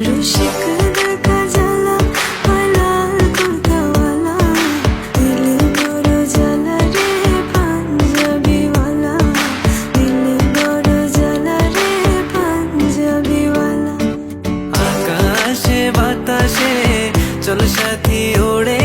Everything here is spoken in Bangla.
রসিক দেখা জ্বালা পালার কুর্তাওয়ালা দিলে বড় জ্বালা রে পাঞ্জাবিওয়ালা দিলে বড় জ্বালা রে পাঞ্জাবিওয়ালা। আকাশে বাতাসে চল সাথী ওড়ে